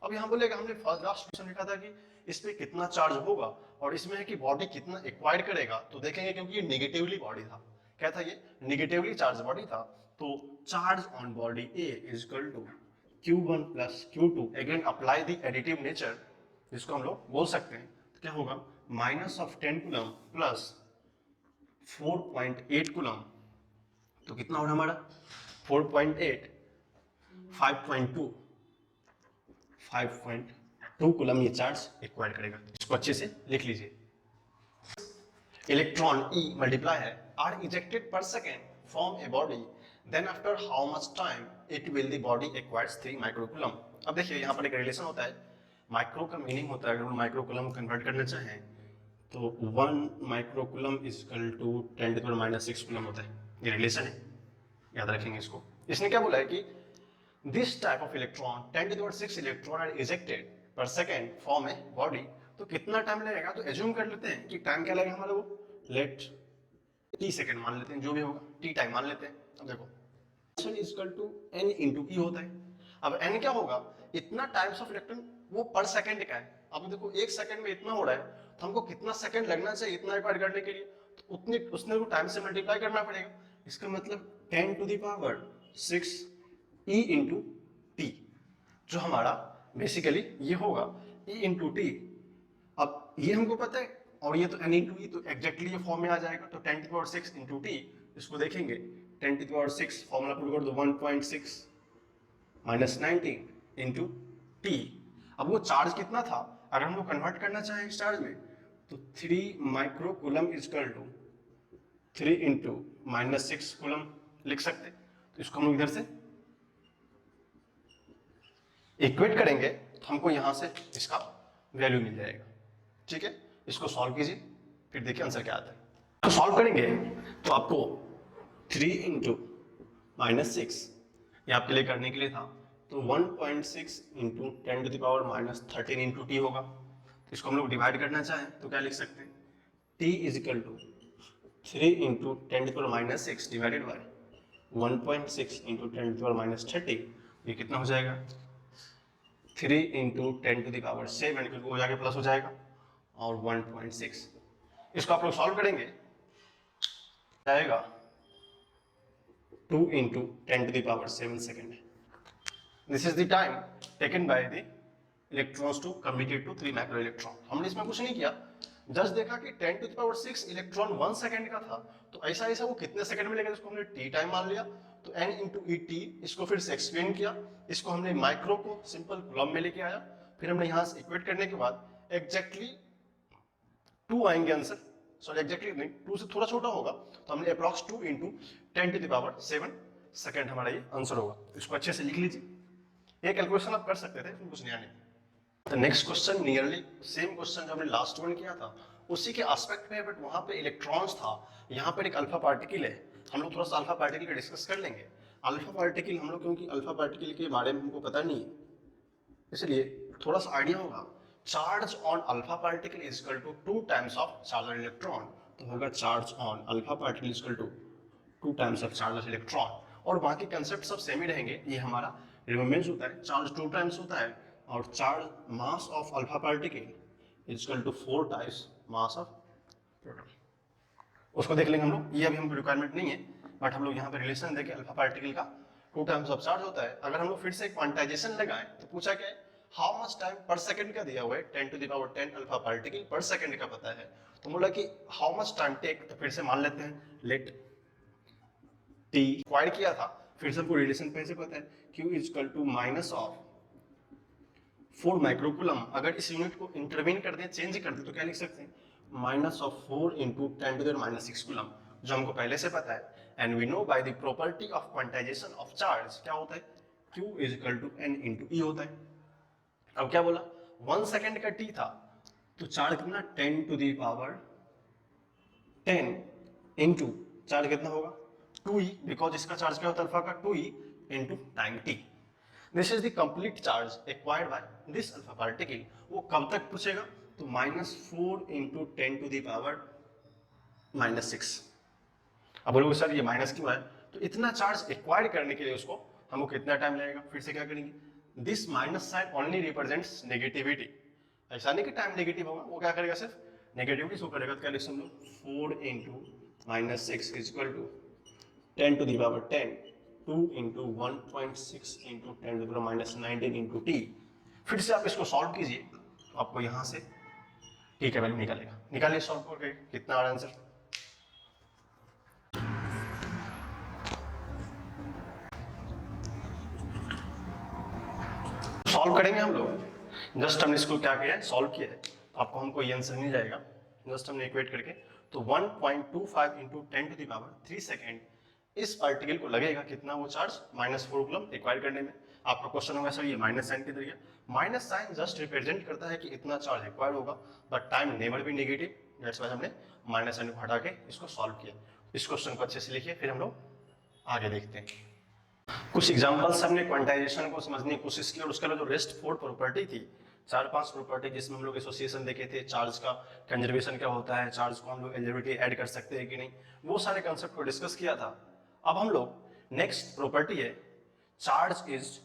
अब यहाँ बोलेगा हमने फर्स्ट लास्ट क्वेश्चन लिखा था कि इस पे कितना चार्ज होगा और इसमें है कि बॉडी कितना एक्वायर करेगा, तो देखेंगे क्योंकि ये नेगेटिवली बॉडी था, क्या था ये, निगेटिवली चार्ज बॉडी था। तो charge on body A is equal to Q1 plus Q2, again apply the additive nature, जिसको हम लोग बोल सकते हैं, तो क्या होगा minus of 10 coulomb plus 4.8 coulomb, तो कितना हो रहा हमारा 4.8 5.2 कूलम ये चार्ज एक्वायर करेगा। इसको अच्छे से लिख लीजिए। इलेक्ट्रॉन E मल्टीप्लाई है are ejected per second from a body, then after how much time it will the body acquires 3 microcoulomb. अब देखिए यहाँ पर एक रिलेशन होता है, माइक्रो का मीनिंग होता है, अगर हम माइक्रोकूलम को कन्वर्ट करना चाहें तो 1 microcoulomb is equal to 10⁻⁻6 coulomb होता है। ये रिलेशन है, याद रखेंगे इसको। इसने क्या बोला है कि this type of electron 10⁻6 electron are ejected per second from a body, तो कितना टाइम लगेगा, तो एज्यूम कर लेते हैं कि टाइम क्या लगेगा हमारा, वो लेट t सेकेंड मान लेते हैं, जो भी होगा t टाइम मान लेते हैं। अब देखो is equal to n into E होता है। अब n क्या होगा, इतना टाइम्स ऑफ इलेक्ट्रॉन वो पर सेकंड का है। अब देखो एक सेकंड में इतना हो रहा है, तो हमको कितना सेकंड लगना चाहिए इतना एक्वायर करने के लिए, तो उतने उसने को टाइम से मल्टीप्लाई करना पड़ेगा। इसका मतलब 10⁻6 e इंटू टी, जो हमारा बेसिकली ये होगा e इंटू टी। अब ये हमको पता है और ये तो n इंटू ई, तो एग्जैक्टली ये फॉर्म में आ जाएगा। तो 10⁻6 इंटू टी, इसको देखेंगे 10⁻6 फॉर्मूला पुट कर दो 1.6 माइनस 19 इंटू टी। अब वो चार्ज कितना था, अगर हम लोग कन्वर्ट करना चाहें इस चार्ज में, तो 3 microcoulomb is equal to 3 into -6 coulomb लिख सकते। तो इसको हम लोग इधर से इक्वेट करेंगे तो हमको यहां से इसका वैल्यू मिल जाएगा। ठीक है, इसको सॉल्व कीजिए, फिर देखिए आंसर क्या आता है। तो सॉल्व करेंगे तो आपको 3 इंटू -6 ये आपके लिए करने के लिए था, तो 1.6 इंटू 10⁻⁻13 इंटू टी होगा। तो इसको हम लोग डिवाइड करना चाहें तो क्या लिख सकते हैं, t is equal to 3 into 10⁻⁻6 divided by 1.6 into 10⁻⁻13, ये कितना हो जाएगा 3 इंटू 10⁻7, क्योंकि वो जाके प्लस हो जाएगा, और 1.6। इसको आप लोग सॉल्व करेंगे जाएगा 2 into 10⁻7 second. This is the time taken by the electrons to communicate to 3 micro electron. हमने इसमें कुछ नहीं किया, जस्ट देखा कि 10⁻6 इलेक्ट्रॉन 1 सेकंड का था, तो ऐसा ऐसा वो कितने सेकंड में लगेगा, इसको हमने टी टाइम मान लिया। तो n इंटू ई टी, इसको फिर से एक्सप्लेन किया, इसको हमने माइक्रो को सिंपल कूलम में लेके आया, फिर हमने यहाँ से इक्वेट करने के बाद एग्जैक्टली 2 आएंगे आंसर, सॉरी एग्जैक्टली नहीं, 2 से थोड़ा छोटा होगा, तो हमने अप्रॉक्स 2 इंटू 10⁻7 सेकंड हमारा ये आंसर होगा। इसको अच्छे से लिख लीजिए, ये कैलकुलेशन आप कर सकते थे, कुछ नया नहीं। तो next question nearly same question जो हमने लास्ट वन किया था उसी के एस्पेक्ट में, बट वहां पे इलेक्ट्रॉन्स था, यहाँ पर एक अल्फा पार्टिकल है। हम लोग थोड़ा सा अल्फा पार्टिकल का डिस्कस कर लेंगे। अल्फा पार्टिकल हम लोग, क्योंकि अल्फा पार्टिकल के बारे में हमको पता नहीं है, इसलिए थोड़ा सा आइडिया होगा। Charge on alpha particle is equal to 2 times of charge on electron, तो होगा charge on alpha particle is equal to 2 times of charge on electron. और बाकी कंसेप्ट सब सेम ही रहेंगे। ये हमारा रिमेम्बरेंस होता है, चार्ज 2 टाइम्स होता है, और charge mass of alpha particle is equal to 4 times mass of proton. उसको देख लेंगे हम लोग, ये अभी हमको रिक्वायरमेंट नहीं है, बट हम लोग यहाँ पे रिलेशन देखें अल्फा पार्टिकल का 2 टाइम्स ऑफ चार्ज होता है। अगर हम लोग फिर से क्वांटाइजेशन लगाएं तो पूछा क्या है, हाउ मच टाइम पर सेकंड का दिया हुआ है, 10⁻10 अल्फा पार्टिकल पर सेकंड का पता है, तो बोला कि हाउ मच टाइम टेक, तो फिर से मान लेते हैं लेट टी एक्वायर किया था, फिर से हमको रिलेशन कैसे पता है, Q is equal to minus of 4 microcoulomb. अगर इस यूनिट को इंटरवीन कर दें, चेंज कर दें, तो क्या लिख सकते हैं, माइनस ऑफ 4 इंटू 10⁻6 कूलम, जो हमको पहले से पता है। And we know by the property of quantization of charge क्या होता है, Q is equal to n into E होता है। अब क्या बोला, 1 सेकेंड का t था, तो चार्ज कितना 10⁻10 इंटू चार्ज कितना होगा 2e, बिकॉज इसका चार्ज क्या होता है अल्फा का 2e into time t। This is the complete charge acquired by this alpha particle. वो कब तक पूछेगा, तो -4 इंटू 10⁻⁻6। अब बोलोगे सर ये माइनस क्यों है, तो इतना चार्ज एक्वायर करने के लिए उसको हमको कितना टाइम लगेगा। फिर से क्या करेंगे, this minus sign only represents negativity, ऐसा नहीं कि टाइम नेगेटिव होगा, वो क्या करेगा सिर्फ नेगेटिविटी शो करेगा। तो क्या लिख सकते 4 into minus 6 is equal to 10 to the power 10, 2 into 1.6 into 10 to the power minus 19 into t। फिर से आप इसको सॉल्व कीजिए तो आपको यहां से t का वैल्यू निकलेगा। निकालिए सॉल्व करके, कितना आ रहा है आंसर? सॉल्व करेंगे हम लोग, जस्ट हमने इसको क्या किया है, सॉल्व किया है, आपको हमको ये आंसर मिल जाएगा। जस्ट हमने इक्वेट करके तो 1.25 into 10 to the power 3 second इस पार्टिकल को लगेगा कितना वो चार्ज, -4 कूलम एक्वायर करने में। आपका क्वेश्चन होगा सर ये माइनस साइन किधर गया? माइनस साइन जस्ट रिप्रेजेंट करता है कि इतना चार्ज एक्वायर होगा, but time never be negative, that's why हमने माइनस साइन को हटा के इसको सॉल्व किया। इस क्वेश्चन को अच्छे से लिखिए, फिर हम लोग आगे देखते हैं। कुछ एग्जांपल्स हमने क्वांटाइजेशन को समझने की कोशिश की, और उसके अलावा जो रेस्ट फोर्ड प्रॉपर्टी थी, 4-5 प्रॉपर्टी जिसमें हम लोग एसोसिएशन देखे थे, चार्ज का कंजर्वेशन क्या होता है, चार्ज को हम लोग एलिजिबिलिटी ऐड कर सकते हैं कि नहीं, वो सारे कंसेप्ट को डिस्कस किया था। अब हम लोग नेक्स्ट प्रॉपर्टी है charge is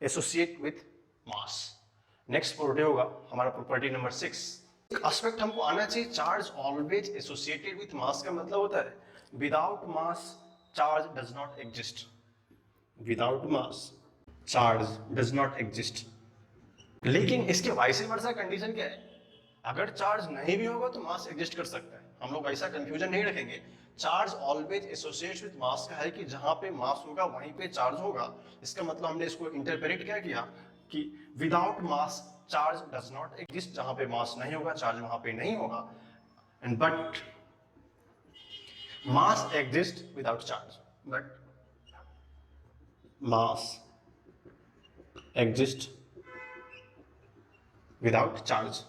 associate with mass. Next property होगा हमारा प्रॉपर्टी नंबर 6। एक एस्पेक्ट हमको आना चाहिए, charge always associated with mass का मतलब होता है without mass charge does not exist. Without mass charge does not exist. लेकिन इसके वाइस वर्सा कंडीशन क्या है, अगर चार्ज नहीं भी होगा तो मास एग्जिस्ट कर सकता है। हम लोग ऐसा कंफ्यूजन नहीं रखेंगे, चार्ज ऑलवेज एसोसिएट विद मास का है कि जहां पे मास होगा वहीं पे चार्ज होगा। इसका मतलब हमने इसको इंटरप्रेट क्या किया कि without mass charge does not exist, जहां पे मास नहीं होगा चार्ज वहां पे नहीं होगा, and but mass exist without charge, but mass exist without charge.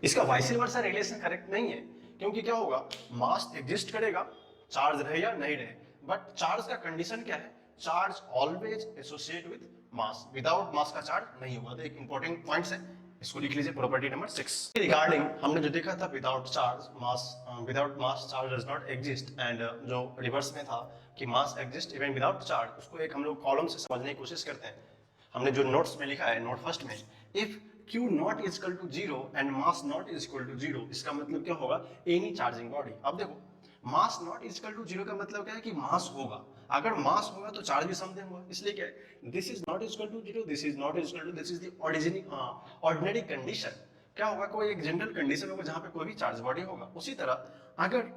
इसका वाइस वर्सा रिलेशन करेक्ट नहीं है, क्योंकि क्या होगा, मास एग्जिस्ट करेगा चार्ज रहे या नहीं रहे, बट चार्ज का कंडीशन क्या है, charge always associate with mass, without mass का चार्ज नहीं होगा। तो एक इंपॉर्टेंट पॉइंट्स है, इसको लिख लीजिए प्रॉपर्टी नंबर 6। रिगार्डिंग हमने जो देखा था without charge mass, without mass charge does not exist, and जो रिवर्स में था कि मास एग्जिस्ट इवन विदाउट चार्ज, उसको एक हम लोग कॉलम से समझने की कोशिश करते हैं। हमने जो नोट्स में लिखा है, नोट फर्स्ट में, if Q nought is equal to 0 and mass nought is equal to 0, इसका मतलब क्या होगा, एनी चार्जिंग बॉडी। अब देखो mass nought is equal to 0 का मतलब क्या है कि मास होगा, अगर मास होगा तो चार्ज भी समथिंग होगा, इसलिए क्या है, this is not is equal to 0, this is not is equal to, this is the ordinary condition. क्या होगा, कोई एक जनरल कंडीशन होगा जहां पे कोई भी चार्ज बॉडी होगा। उसी तरह अगर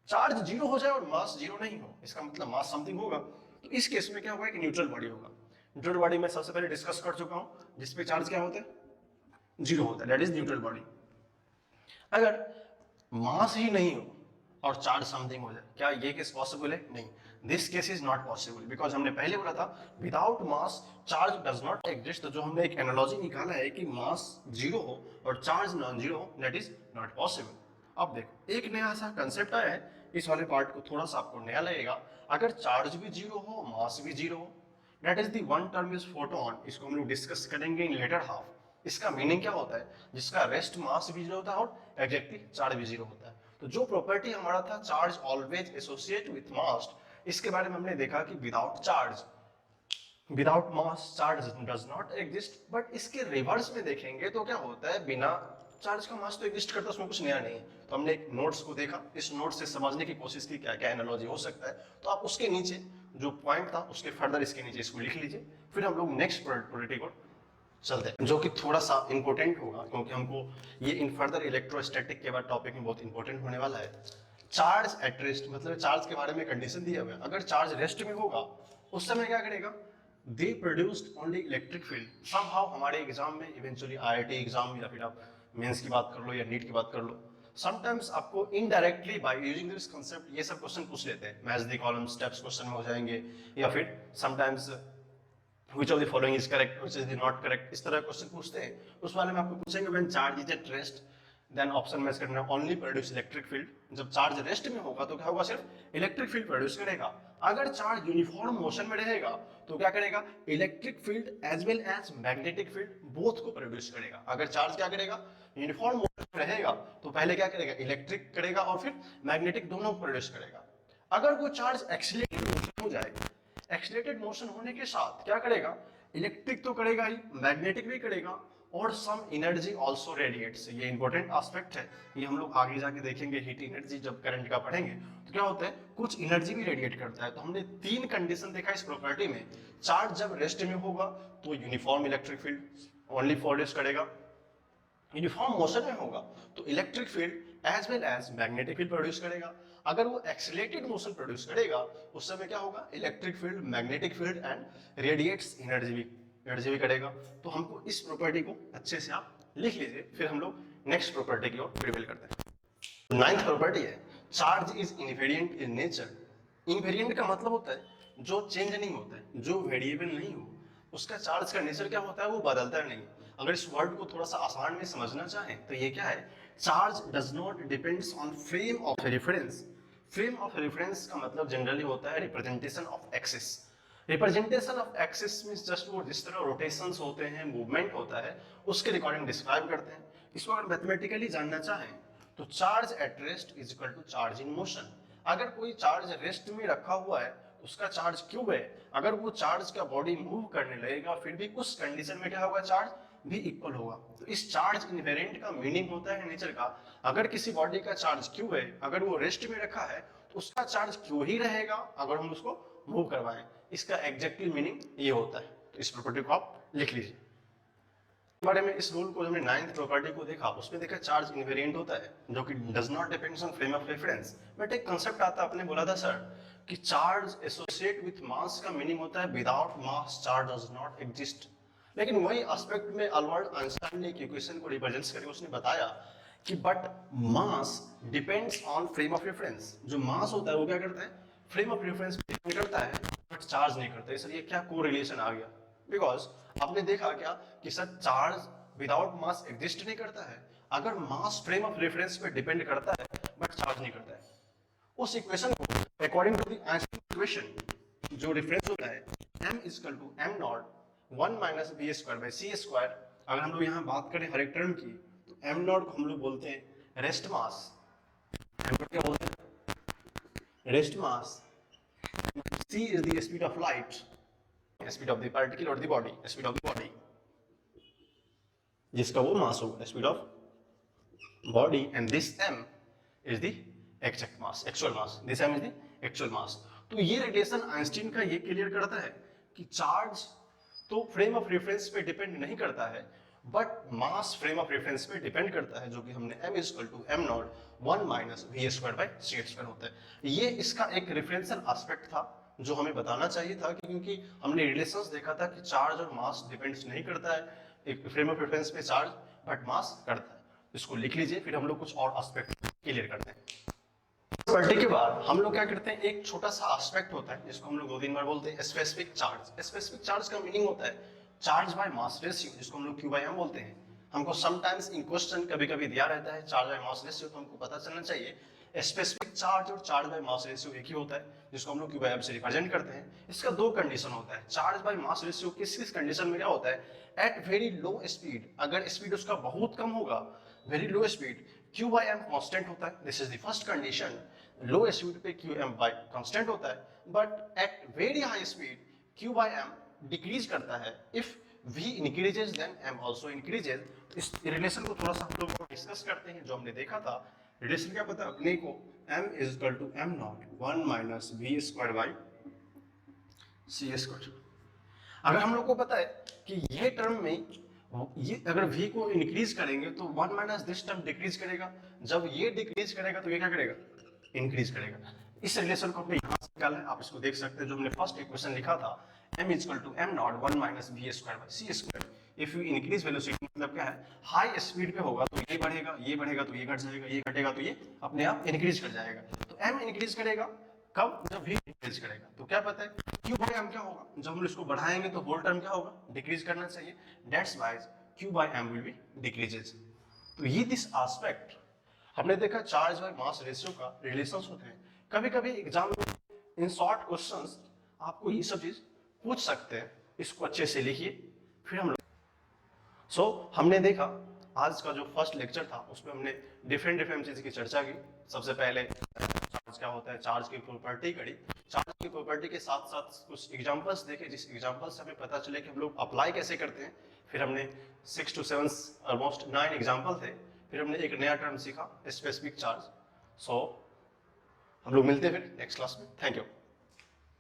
चार्ज 0 हो जाए और मास 0 नहीं हो, इसका मतलब मास समथिंग होगा, तो इस केस में क्या होगा, कि न्यूट्रल बॉडी होगा। न्यूट्रल बॉडी में सबसे पहले डिस्कस कर चुका हूं, जिसपे चार्ज क्या होता है, 0 होता है, दैट इज न्यूट्रल बॉडी। अगर मास ही नहीं हो और चार्ज समथिंग हो जाए, क्या ये केस पॉसिबल है? नहीं, this case is not possible, because हमने पहले बोला था without mass charge does not exist. तो जो हमने एक एनालॉजी निकाला है कि मास 0 हो और चार्ज नॉन 0 हो, दैट इज नॉट पॉसिबल। अब देखो एक नया सा कंसेप्ट आया है, इस वाले पार्ट को थोड़ा सा आपको नया लगेगा। अगर चार्ज भी 0 हो, मास भी 0 हो, that is the one term is photon. इसको हम लोग डिस्कस करेंगे इन लेटर हाफ। इसका मीनिंग क्या होता है, जिसका रेस्ट मास भी 0 होता है और एग्जैक्टली चार्ज भी 0 होता है। तो जो प्रॉपर्टी हमारा था charge always associate with mass, इसके बारे में हमने देखा कि without charge, without mass charge does not exist. But इसके रिवर्स में देखेंगे तो क्या होता है, बिना चार्ज का मास तो एग्जिस्ट करता है, उसमें कुछ नया नहीं है। तो हमने एक नोट्स को देखा, इस नोट्स से समझने की कोशिश की क्या क्या एनालॉजी हो सकता है। तो आप उसके नीचे जो पॉइंट था उसके फर्दर इसके नीचे इसको लिख लीजिए, फिर हम लोग नेक्स्ट प्रॉपर्टी को चलते हैं, जो कि थोड़ा सा इंपॉर्टेंट होगा, क्योंकि हमको ये इन फर्दर इलेक्ट्रोस्टैटिक के बाद टॉपिक में बहुत इंपॉर्टेंट होने वाला है। चार्ज एट रेस्ट, मतलब चार्ज के बारे में कंडीशन दिया हुआ है, अगर चार्ज रेस्ट में होगा उस समय क्या करेगा, दे produced only electric field. Somehow हमारे एग्जाम में इवेंचुअली आईआईटी एग्जाम या फिर आप मेंस की बात कर लो या नीट की बात कर लो, समटाइम्स आपको indirectly by using this concept ये सब क्वेश्चन पूछ लेते हैं, match the column steps question में हो जाएंगे, या फिर sometimes which of the following is correct, which is the not correct, इस तरह क्वेश्चन पूछते हैं। उस वाले में आपको पूछेंगे when charge is at rest, then option match करना only produce electric field। जब चार्ज रेस्ट में होगा तो क्या होगा, सिर्फ इलेक्ट्रिक फील्ड प्रोड्यूस करेगा। अगर चार्ज यूनिफॉर्म मोशन में रहेगा तो क्या करेगा, electric field as well as magnetic field both को प्रोड्यूस करेगा। अगर चार्ज क्या करेगा, यूनिफॉर्म मोशन में रहेगा तो पहले क्या करेगा, इलेक्ट्रिक करेगा और फिर मैग्नेटिक, दोनों को प्रोड्यूस करेगा। अगर वो चार्ज एक्सीलरेटेड मोशन हो जाए, एक्सीलरेटेड मोशन होने के साथ क्या करेगा, इलेक्ट्रिक तो करेगा ही, मैग्नेटिक भी करेगा और सम एनर्जी आल्सो रेडिएट्स। ये इंपॉर्टेंट एस्पेक्ट है, ये हम लोग आगे जाके देखेंगे। हीट एनर्जी जब करंट का पढ़ेंगे तो क्या होता है, कुछ एनर्जी भी रेडिएट करता है। तो हमने तीन कंडीशन देखा इस प्रॉपर्टी में। चार्ज जब रेस्ट में होगा तो uniform electric field only produce करेगा, यूनिफॉर्म मोशन में होगा तो electric field as well as magnetic field produce करेगा। अगर वो एक्सीलरेटेड मोशन प्रोड्यूस करेगा उस समय क्या होगा, electric field, magnetic field and radiates energy भी करेगा। तो हमको इस प्रॉपर्टी को अच्छे से आप लिख लीजिए, फिर हम लोग नेक्स्ट प्रॉपर्टी की ओर प्रिवेल करते हैं। नाइन्थ प्रॉपर्टी है charge is invariant in nature. Invariant का मतलब होता है जो चेंज नहीं होता है, जो वेरिएबल नहीं हो, उसका चार्ज का नेचर क्या होता है, वो बदलता नहीं। अगर इस वर्ड को थोड़ा सा आसान में समझना चाहें तो ये क्या है, charge does not depends on frame of reference. Frame of reference का मतलब जनरली होता है representation of axis. Representation of axis means just वो जिस तरह रोटेशंस होते हैं, मूवमेंट होता है, उसके रिकॉर्डिंग डिस्क्राइब करते हैं। इसको अगर मैथमेटिकली जानना चाहें तो charge at rest is equal to charge in motion. अगर कोई चार्ज रेस्ट में रखा हुआ है उसका चार्ज क्यों है, अगर वो चार्ज का बॉडी मूव करने लगेगा फिर भी उस कंडीशन में क्या होगा, चार्ज भी इक्वल होगा। तो इस चार्ज इनहेरेंट का मीनिंग होता है नेचर का, अगर किसी बॉडी का चार्ज क्यों है, अगर वो रेस्ट में रखा है तो उसका चार्ज क्यों ही रहेगा अगर हम उसको मूव करवाएं। इसका एग्जैक्टली मीनिंग ये होता है। तो इस प्रॉपर्टी को आप लिख लीजिए। बारे में इस रूल को हमने नाइन्थ प्रॉपर्टी को देखा, उसमें देखा चार्ज इनवेरिएंट होता है जो कि does not depends on frame of reference. But एक कांसेप्ट आता है, आपने बोला था सर कि चार्ज एसोसिएट विथ मास का मीनिंग होता है without mass charge does not exist. लेकिन वही एस्पेक्ट में अल्बर्ट आइंस्टाइन ने एक इक्वेशन को रिप्रेजेंट करके उसने बताया कि but mass depends on frame of reference. जो मास होता है वो क्या करता है, फ्रेम ऑफ रेफरेंस पे डिपेंड करता है, बट चार्ज नहीं करता है। सर ये क्या कोरिलेशन आ गया, बिकॉज आपने देखा क्या कि सर चार्ज विदाउट मास एग्जिस्ट नहीं करता है, अगर मास फ्रेम ऑफ रेफरेंस पे डिपेंड करता है बट चार्ज नहीं करता है। उस इक्वेशन को according to the Einstein equation जो रेफरेंस होता है m is equal to m nought 1 minus B square by C square. अगर हम लोग यहाँ बात करें हर एक टर्म की तो m नॉट को हम लोग बोलते हैं रेस्ट मास, m नॉट क्या बोलते हैं, rest mass. c is the speed of light, speed of the particle और the body, speed of the body जिसका वो मास होगा, speed of body, and this m is the actual mass, this m is the actual mass. तो ये relation Einstein का ये clear करता है कि चार्ज तो फ्रेम ऑफ रेफरेंस पे डिपेंड नहीं करता है but mass frame of reference पे डिपेंड करता है, जो कि हमने m is equal to m nought 1 minus v square by C square होता है। ये इसका एक रेफरेंशियल एस्पेक्ट था जो हमें बताना चाहिए था, क्योंकि हमने रिलेशंस देखा था कि चार्ज और मास डिपेंड्स नहीं करता है एक फ्रेम ऑफ रेफरेंस पे चार्ज, बट मास करता है। इसको लिख लीजिए, फिर हम लोग कुछ और एस्पेक्ट क्लियर करते हैं। प्रॉपर्टी के बाद हम लोग क्या करते हैं, एक छोटा सा एस्पेक्ट होता है जिसको हम लोग 2-3 बार बोलते हैं स्पेसिफिक चार्ज। स्पेसिफिक चार्ज का मीनिंग होता है चार्ज बाय मास रेशियो, जिसको हम लोग Q बाय M बोलते हैं। हमको समटाइम्स इन क्वेश्चन कभी-कभी दिया रहता है चार्ज बाय मास रेशियो, तो हमको पता चलना चाहिए स्पेसिफिक चार्ज और चार्ज बाय मास रेशियो एक ही होता है, जिसको हम लोग Q बाय M से रिप्रेजेंट करते हैं। इसका दो कंडीशन होता है। चार्ज बाय मास रेशियो किस कंडीशन में क्या होता है, एट वेरी लो स्पीड, अगर स्पीड उसका बहुत कम होगा, very low speed, Q by M constant होता है, this is the first condition. Low speed पे Q M बाय कांस्टेंट होता है, but at very high speed Q by M decrease करता है। If V increases then M also increases. इस relation को थोड़ा सा हम लोग डिस्कस करते हैं। जो हमने देखा था रिलेशन क्या पता अपने को, M is equal to M nought 1 minus V square by C square. अगर हम लोग को पता है कि ये टर्म में ये अगर V को इंक्रीज करेंगे तो 1 माइनस दिस टर्म डिक्रीज करेगा, जब ये डिक्रीज करेगा तो ये क्या करेगा, इंक्रीज करेगा। इस रिलेशन को हमने यहाँ से निकाला है, आप इसको देख सकते हैं। जो हमने फर्स्ट इक्वेशन लिखा था m is equal to m nought 1 minus v square by c square. If you increase velocity मतलब क्या है, हाई स्पीड पे होगा तो ये बढ़ेगा, ये बढ़ेगा तो ये घट जाएगा, ये घटेगा तो ये अपने आप इंक्रीज कर जाएगा। तो m इंक्रीज करेगा कब, जब v इंक्रीज करेगा। तो क्या पता है q बाय m क्या होगा, जब हम इसको बढ़ाएंगे तो होल टर्म क्या होगा, डिक्रीज करना चाहिए। That's why q by m will be decreases. तो ये दिस एस्पेक्ट हमने देखा चार्ज बाय मास रेशियो का रिलेशंस होते हैं। कभी कभी एग्जाम में इन शॉर्ट क्वेश्चंस आपको ये सब चीज पूछ सकते हैं, इसको अच्छे से लिखिए फिर हम लोग। हमने देखा आज का जो फर्स्ट लेक्चर था उसमें हमने डिफरेंट चीज की चर्चा की। सबसे पहले चार्ज क्या होता है, चार्ज की प्रॉपर्टी करी, चार्ज की प्रॉपर्टी के साथ साथ कुछ एग्जांपल्स देखे, जिस एग्जांपल से हमें पता चले कि हम लोग अप्लाई कैसे करते हैं। फिर हमने 6 to 7 ऑलमोस्ट 9 एग्जांपल थे। फिर हमने एक नया टर्म सीखा, स्पेसिफिक चार्ज। सो हम लोग मिलते हैं फिर नेक्स्ट क्लास में। Thank you.